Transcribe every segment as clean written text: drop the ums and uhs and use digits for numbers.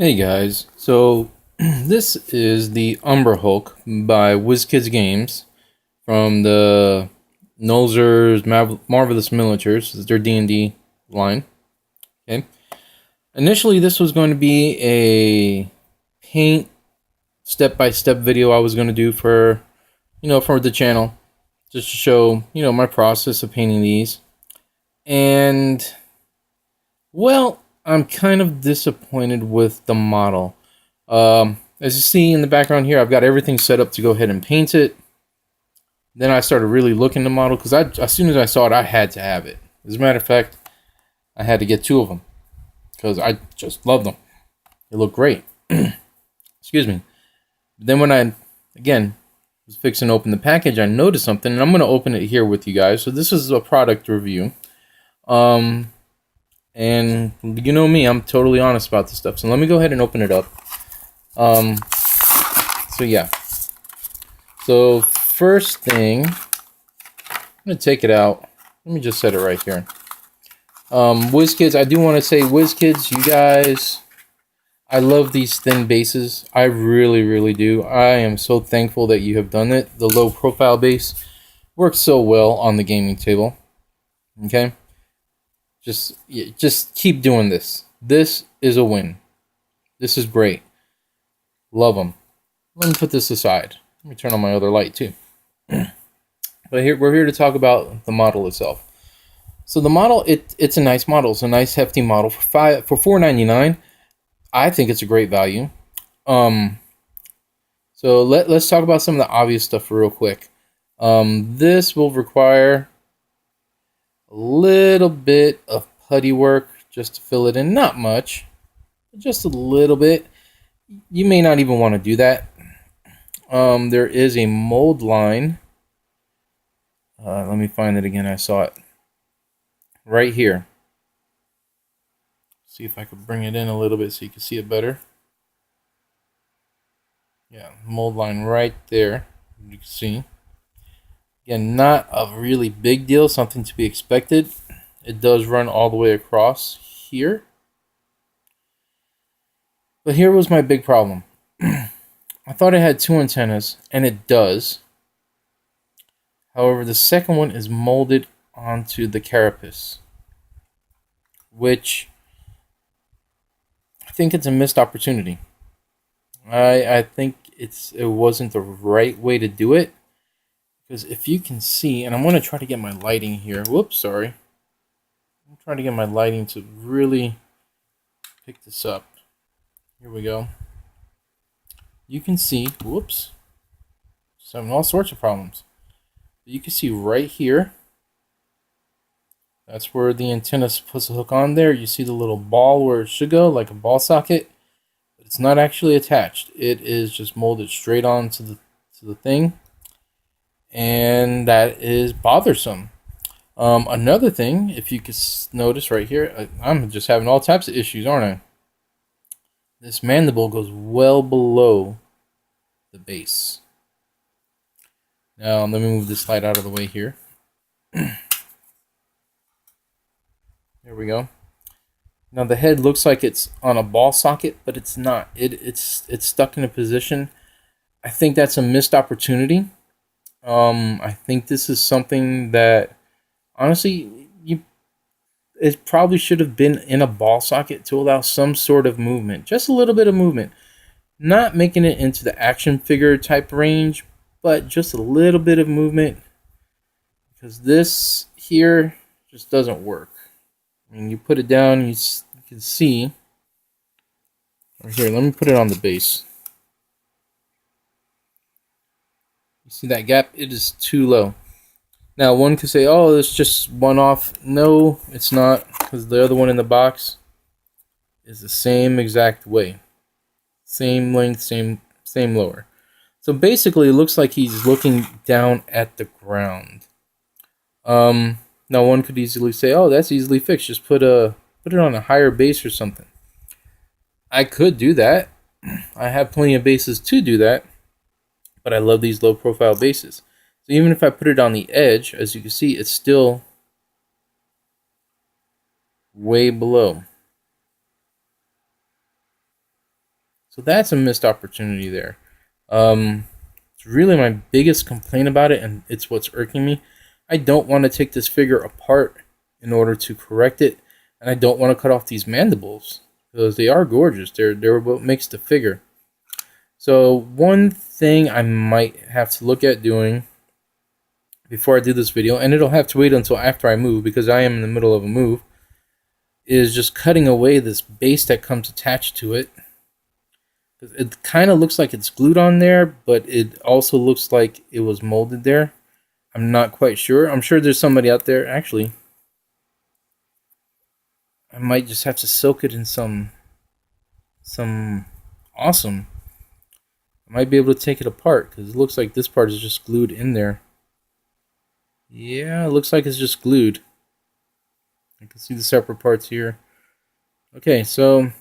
Hey guys, so this is the Umber Hulk by Wizkids Games from the Nolzur's Marvelous Miniatures. It's their D&D line. Okay. Initially, this was going to be a paint step-by-step video I was going to do for the channel, just to show my process of painting these. And well, I'm kind of disappointed with the model. As you see in the background here, I've got everything set up to go ahead and paint it. Then I started really looking at the model because as soon as I saw it, I had to have it. As a matter of fact, I had to get two of them because I just love them. They look great. Excuse me. Then when I, again, was fixing to open the package, I noticed something, and I'm going to open it here with you guys. So this is a product review. And you know me, I'm totally honest about this stuff. So let me go ahead and open it up. So yeah. So first thing, I'm gonna take it out. Let me just set it right here. Wizkids, I do want to say, Wizkids, you guys, I love these thin bases. I really, really do. I am so thankful that you have done it. The low profile base works so well on the gaming table. Okay. Just keep doing this. This is a win. This is great. Love them. Let me put this aside. Let me turn on my other light too. But we're here to talk about the model itself. So the model, it's a nice model. It's a nice hefty model for $4.99. I think it's a great value. So let's talk about some of the obvious stuff real quick. This will require a little bit of putty work just to fill it in. Not much, just a little bit. You may not even want to do that. There is a mold line. Let me find it again. I saw it right here. See if I could bring it in a little bit so you can see it better. Yeah, mold line right there. You can see. Again, not a really big deal, something to be expected. It does run all the way across here. But here was my big problem. I thought it had two antennas, and it does. However, the second one is molded onto the carapace, which I think it's a missed opportunity. I think it wasn't the right way to do it. Because if you can see, and I'm going to try to get my lighting here. Whoops, sorry. I'm trying to get my lighting to really pick this up. Here we go. You can see, whoops, just having all sorts of problems. You can see right here, that's where the antenna is supposed to hook on there. You see the little ball where it should go, like a ball socket. But it's not actually attached. It is just molded straight onto the thing. And that is bothersome. Another thing, if you could notice right here, I'm just having all types of issues, aren't I? This mandible goes well below the base. Now, let me move this light out of the way here. There we go. Now, the head looks like it's on a ball socket, but it's not. It's stuck in a position. I think that's a missed opportunity. I think this is something that, honestly, it probably should have been in a ball socket to allow some sort of movement. Just a little bit of movement. Not making it into the action figure type range, but just a little bit of movement. Because this here just doesn't work. I mean, you put it down, you can see. Right here, let me put it on the base. You see that gap? It is too low. Now, one could say, oh, it's just one off. No, it's not, because the other one in the box is the same exact way. Same length, same lower. So basically, it looks like he's looking down at the ground. Now, one could easily say, oh, that's easily fixed. Just put it on a higher base or something. I could do that. I have plenty of bases to do that. But I love these low profile bases. So even if I put it on the edge, as you can see, it's still way below. So that's a missed opportunity there. It's really my biggest complaint about it, and it's what's irking me. I don't want to take this figure apart in order to correct it, and I don't want to cut off these mandibles because they are gorgeous. They're what makes the figure. So one thing I might have to look at doing before I do this video, and it'll have to wait until after I move because I am in the middle of a move, is just cutting away this base that comes attached to it. It kind of looks like it's glued on there, but it also looks like it was molded there. I'm not quite sure. I'm sure there's somebody out there. Actually, I might just have to soak it in some awesome. I might be able to take it apart because it looks like this part is just glued in there. Yeah, it looks like it's just glued. I can see the separate parts here. Okay, so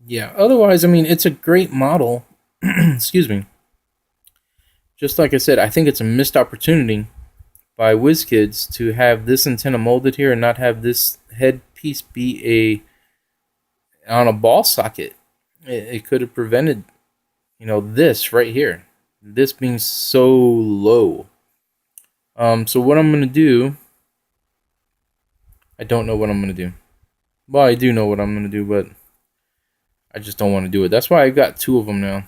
yeah, otherwise, I mean, it's a great model. Excuse me. Just like I said, I think it's a missed opportunity by Wizkids to have this antenna molded here and not have this headpiece be on a ball socket. It could have prevented, this right here. This being so low. So what I'm going to do, I don't know what I'm going to do. Well, I do know what I'm going to do, but I just don't want to do it. That's why I got two of them now. I'm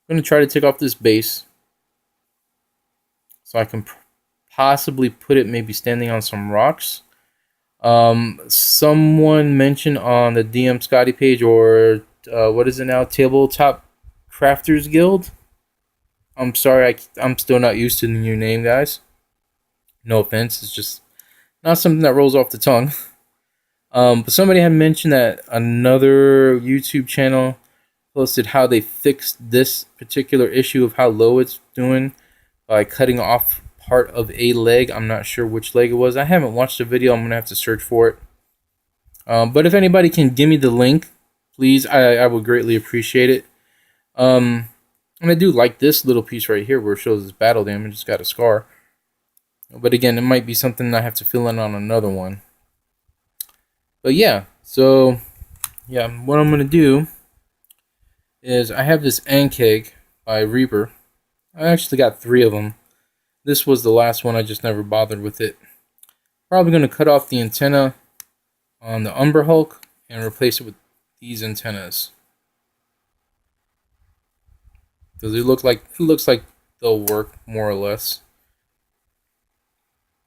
going to try to take off this base so I can possibly put it maybe standing on some rocks. Someone mentioned on the DM Scotty page, or what is it now? Tabletop Crafters Guild. I'm sorry, I'm still not used to the new name, guys. No offense, it's just not something that rolls off the tongue. But somebody had mentioned that another YouTube channel posted how they fixed this particular issue of how low it's doing by cutting off part of a leg. I'm not sure which leg it was. I haven't watched the video. I'm going to have to search for it. But if anybody can give me the link, please, I would greatly appreciate it. And I do like this little piece right here where it shows this battle damage. It's got a scar. But again, it might be something I have to fill in on another one. But yeah, so yeah, what I'm going to do is I have this Ankeg by Reaper. I actually got 3 of them. This was the last one. I just never bothered with it. Probably going to cut off the antenna on the Umber Hulk and replace it with these antennas. Because it looks like they'll work more or less.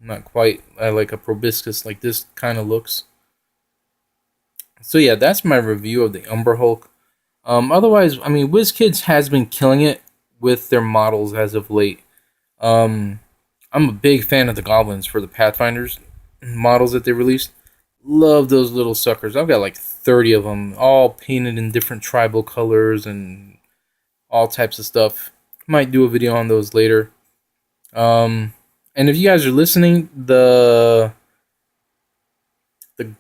Not quite like a proboscis like this kind of looks. So yeah, that's my review of the Umber Hulk. Otherwise, I mean, Wizkids has been killing it with their models as of late. I'm a big fan of the goblins for the Pathfinders models that they released. Love those little suckers. I've got like 30 of them, all painted in different tribal colors and all types of stuff. Might do a video on those later. And if you guys are listening, the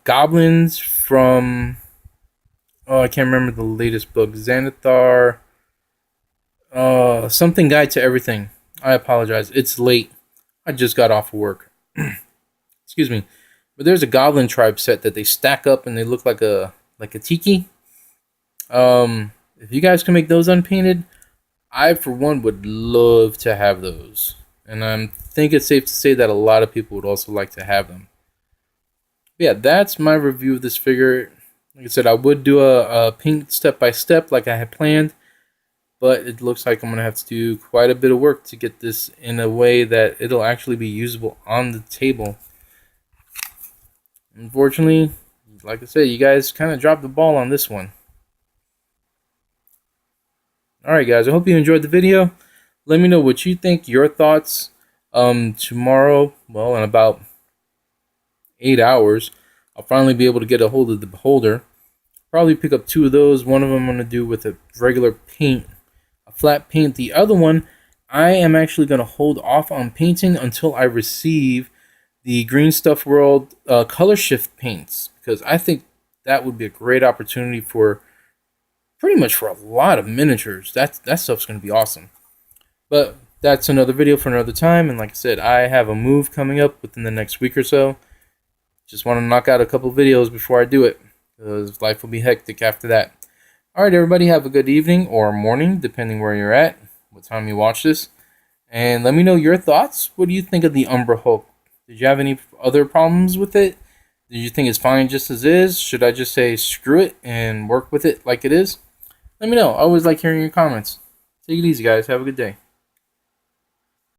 goblins from, I can't remember the latest book, Xanathar, something Guide to Everything. I apologize. It's late. I just got off of work. Excuse me. But there's a goblin tribe set that they stack up and they look like a tiki. If you guys can make those unpainted, I for one would love to have those. And I think it's safe to say that a lot of people would also like to have them. But yeah, that's my review of this figure. Like I said, I would do a paint step-by-step like I had planned. But it looks like I'm going to have to do quite a bit of work to get this in a way that it'll actually be usable on the table. Unfortunately, like I said, you guys kind of dropped the ball on this one. Alright guys, I hope you enjoyed the video. Let me know what you think, your thoughts. Tomorrow, well, in about 8 hours, I'll finally be able to get a hold of the Beholder. Probably pick up 2 of those. One of them I'm going to do with a regular paint, a flat paint. The other one, I am actually going to hold off on painting until I receive the Green Stuff World color shift paints, because I think that would be a great opportunity for pretty much for a lot of miniatures. That stuff's going to be awesome. But that's another video for another time. And like I said, I have a move coming up within the next week or so. Just want to knock out a couple videos before I do it, because life will be hectic after that. Alright, everybody, have a good evening or morning, depending where you're at, what time you watch this. And let me know your thoughts. What do you think of the Umber Hulk? Did you have any other problems with it? Did you think it's fine just as is? Should I just say screw it and work with it like it is? Let me know. I always like hearing your comments. Take it easy, guys. Have a good day.